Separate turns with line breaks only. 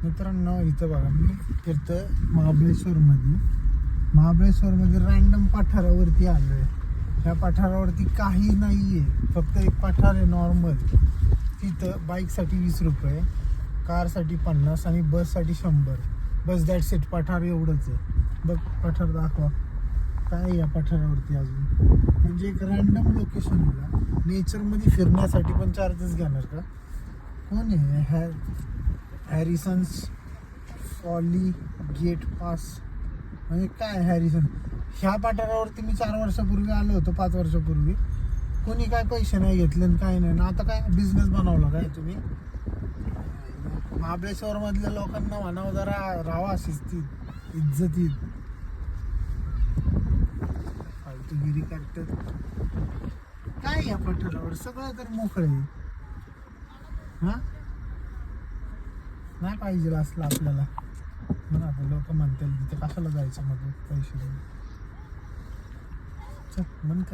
मित्रांनो इथं बघा मी फिरतोय महाबळेश्वरमध्ये रँडम पठारावरती आलो आहे. ह्या पठारावरती काही नाही आहे, फक्त एक पठार आहे नॉर्मल. तिथं बाईकसाठी 20 रुपये, कारसाठी 50 आणि बससाठी 100. बस दॅट्स इट. पठार एवढंच आहे. बघ पठार दाखवा काय या पठारावरती अजून. म्हणजे एक रँडम लोकेशनला नेचरमध्ये फिरण्यासाठी पण चार्जेस घेणार का? कोण आहे हॅरिसन्स फॉली गेट पास म्हणजे काय हॅरिसन? ह्या पठारावरती मी 4 वर्षापूर्वी आलो होतो, 5 वर्षापूर्वी. कोणी काय पैसे नाही घेतले आणि काय नाही ना. आता काय बिझनेस बनवला काय तुम्ही? महाबळेश्वर मधल्या लोकांना म्हणावं जरा राहावा शिस्तीत इज्जतीत. फालतूगिरी करतात काय या पठारावर. सगळं तर मोकळे हा नाही पाहिजे असलं आपल्याला. म्हणा लोक म्हणतील तिथे कशाला जायचं मग पैसे चल म्हण.